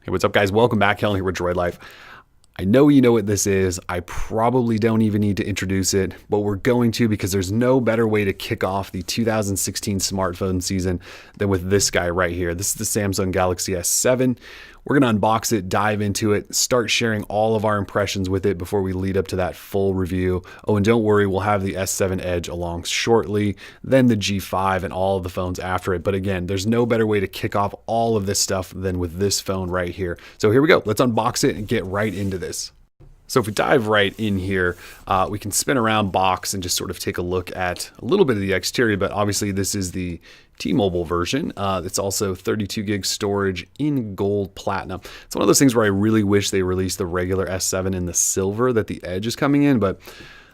Hey, what's up, guys? Welcome back. Helen here with Droid Life. I know you know what this is. I probably don't even need to introduce it, but we're going to because there's no better way to kick off the 2016 smartphone season than with this guy right here. This is the Samsung Galaxy S7. We're going to unbox it, dive into it, start sharing all of our impressions with it before we lead up to that full review. Oh, and don't worry, we'll have the S7 Edge along shortly, then the G5 and all of the phones after it. But again, there's no better way to kick off all of this stuff than with this phone right here. So here we go. Let's unbox it and get right into this. So if we dive right in here, we can spin around box and just sort of take a look at a little bit of the exterior, but obviously this is the T-Mobile version. It's also 32 gig storage in gold platinum. It's one of those things where I really wish they released the regular S7 in the silver that the Edge is coming in, but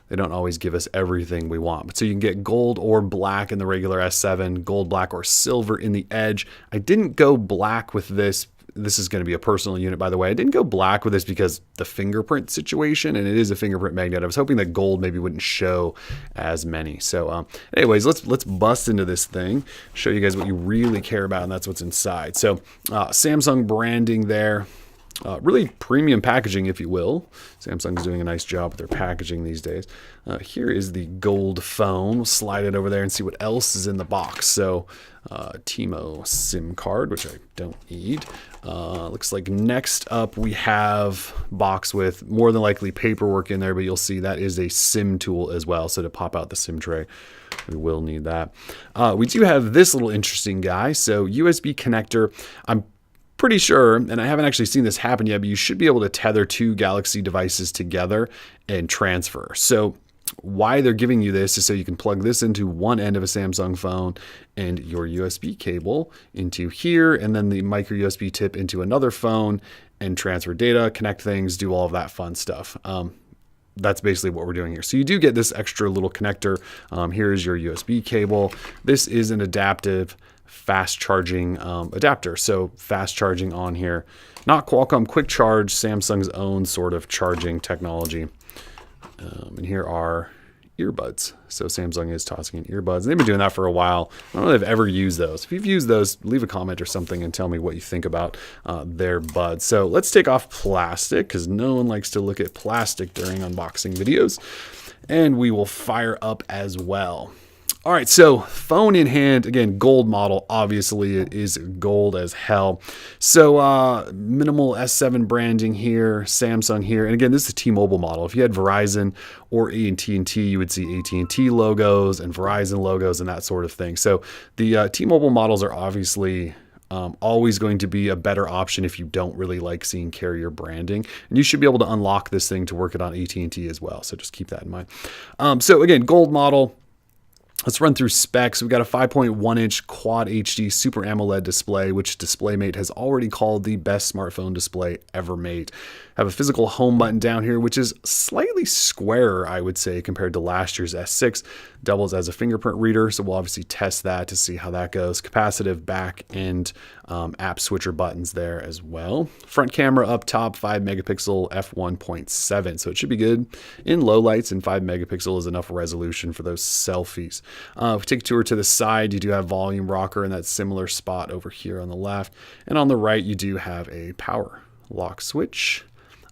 they don't always give us everything we want. But so you can get gold or black in the regular S7, gold, black, or silver in the Edge. I didn't go black with this. This is going to be a personal unit, by the way. I didn't go black with this because the fingerprint situation, and it is a fingerprint magnet. I was hoping that gold maybe wouldn't show as many. So anyways, let's bust into this thing, show you guys what you really care about, and that's what's inside. So Samsung branding there. Really premium packaging, if you will. Samsung's doing a nice job with their packaging these days. Here is the gold phone. We'll slide it over there and see what else is in the box. So Nano SIM card, which I don't need. Looks like next up we have box with more than likely paperwork in there, but you'll see that is a SIM tool as well. So to pop out the SIM tray, we will need that. We do have this little interesting guy. So USB connector. I'm pretty sure, and I haven't actually seen this happen yet, but you should be able to tether two Galaxy devices together and transfer. So why they're giving you this is so you can plug this into one end of a Samsung phone and your USB cable into here, and then the micro USB tip into another phone and transfer data, connect things, do all of that fun stuff. That's basically what we're doing here. So you do get this extra little connector. Here's your USB cable. This is an adaptive fast charging adapter. So fast charging on here, not Qualcomm quick charge, Samsung's own sort of charging technology. And here are earbuds. So Samsung is tossing in earbuds. And they've been doing that for a while. I don't know if they've ever used those. If you've used those, leave a comment or something and tell me what you think about their buds. So let's take off plastic because no one likes to look at plastic during unboxing videos. And we will fire up as well. All right, so phone in hand, again, gold model. Obviously, it is gold as hell. So minimal S7 branding here, Samsung here. And again, this is a T-Mobile model. If you had Verizon or AT&T, you would see AT&T logos and Verizon logos and that sort of thing. So the T-Mobile models are obviously always going to be a better option if you don't really like seeing carrier branding. And you should be able to unlock this thing to work it on AT&T as well. So just keep that in mind. So again, gold model. Let's run through specs. We've got a 5.1 inch Quad HD Super AMOLED display, which DisplayMate has already called the best smartphone display ever made. Have a physical home button down here, which is slightly squarer, I would say, compared to last year's S6. Doubles as a fingerprint reader, so we'll obviously test that to see how that goes. Capacitive back and app switcher buttons there as well. Front camera up top, 5 megapixel f1.7, so it should be good in low lights, and 5 megapixel is enough resolution for those selfies. If we take a tour to the side, you do have volume rocker in that similar spot over here on the left, and on the right you do have a power lock switch.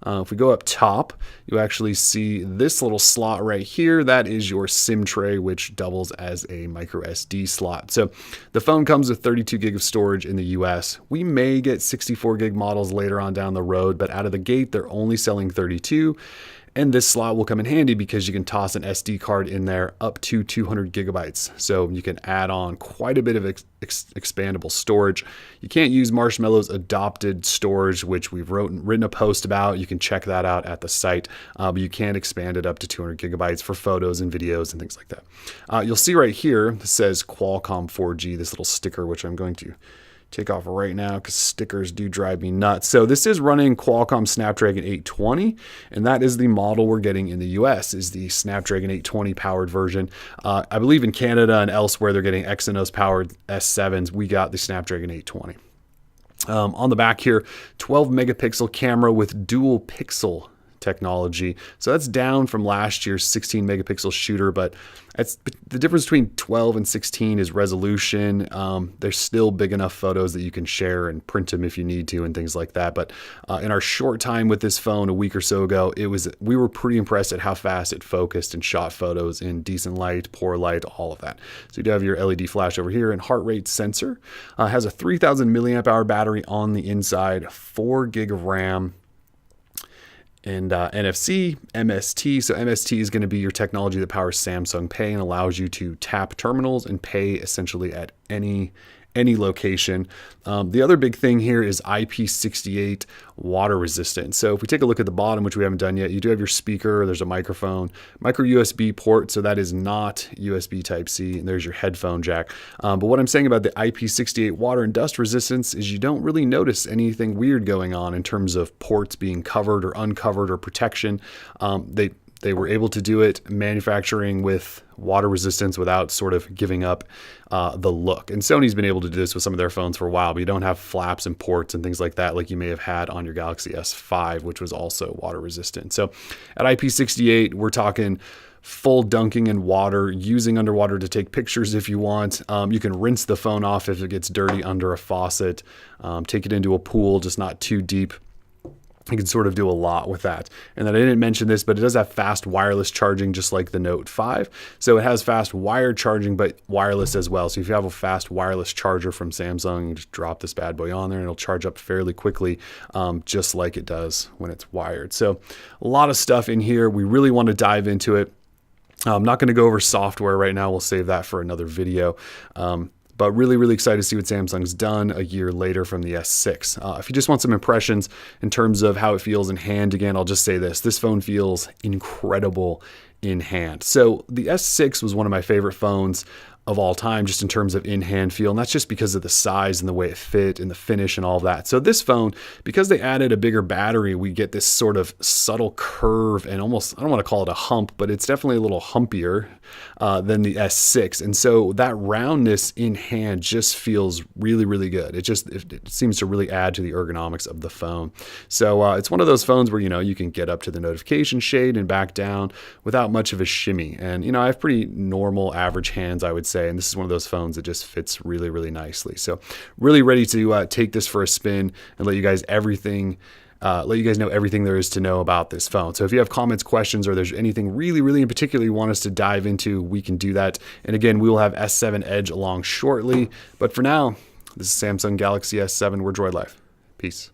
If we go up top, you actually see this little slot right here. That is your SIM tray, which doubles as a micro SD slot. So the phone comes with 32 gig of storage in the US. We may get 64 gig models later on down the road, but out of the gate, they're only selling 32. And this slot will come in handy because you can toss an SD card in there up to 200 gigabytes. So you can add on quite a bit of expandable storage. You can't use Marshmallow's adopted storage, which we've written a post about. You can check that out at the site, but you can expand it up to 200 gigabytes for photos and videos and things like that. You'll see right here, it says Qualcomm 4G, this little sticker, which I'm going to take off right now because stickers do drive me nuts. So this is running Qualcomm Snapdragon 820, and that is the model we're getting in the US, is the Snapdragon 820 powered version. I believe in Canada and elsewhere they're getting Exynos powered S7s. We got the Snapdragon 820. On the back here, 12 megapixel camera with dual pixel technology. So that's down from last year's 16 megapixel shooter, but that's the difference between 12 and 16 is resolution. They're still big enough photos that you can share and print them if you need to and things like that. But in our short time with this phone a week or so ago, we were pretty impressed at how fast it focused and shot photos in decent light, poor light, all of that. So you do have your LED flash over here and heart rate sensor. Has a 3000 milliamp hour battery on the inside, 4 gig of RAM, and NFC, MST. So MST is going to be your technology that powers Samsung Pay and allows you to tap terminals and pay essentially at any location. The other big thing here is IP68 water resistant. So if we take a look at the bottom, which we haven't done yet, you do have your speaker, there's a microphone, micro USB port, so that is not USB Type-C, and there's your headphone jack. But what I'm saying about the IP68 water and dust resistance is you don't really notice anything weird going on in terms of ports being covered or uncovered or protection. They were able to do it manufacturing with water resistance without sort of giving up the look. And Sony's been able to do this with some of their phones for a while, but you don't have flaps and ports and things like that like you may have had on your Galaxy S5, which was also water resistant. So at IP68, we're talking full dunking in water, using underwater to take pictures if you want. You can rinse the phone off if it gets dirty under a faucet, take it into a pool, just not too deep. You can sort of do a lot with that. And then I didn't mention this, but it does have fast wireless charging, just like the Note 5. So it has fast wired charging, but wireless as well. So if you have a fast wireless charger from Samsung, you just drop this bad boy on there and it'll charge up fairly quickly, just like it does when it's wired. So a lot of stuff in here. We really want to dive into it. I'm not going to go over software right now. We'll save that for another video. But really, really excited to see what Samsung's done a year later from the S6. If you just want some impressions in terms of how it feels in hand, again, I'll just say this. This phone feels incredible in hand. So the S6 was one of my favorite phones of all time, just in terms of in-hand feel. And that's just because of the size and the way it fit and the finish and all of that. So this phone, because they added a bigger battery, we get this sort of subtle curve and almost, I don't want to call it a hump, but it's definitely a little humpier than the S6. And so that roundness in hand just feels really, really good. It seems to really add to the ergonomics of the phone. So it's one of those phones where, you can get up to the notification shade and back down without much of a shimmy. And, I have pretty normal average hands, I would say. And this is one of those phones that just fits really, really nicely. So really ready to take this for a spin and let you guys know everything there is to know about this phone. So if you have comments, questions, or there's anything really, really in particular you want us to dive into, we can do that. And again, we will have S7 Edge along shortly. But for now, this is Samsung Galaxy S7. We're Droid Life. Peace.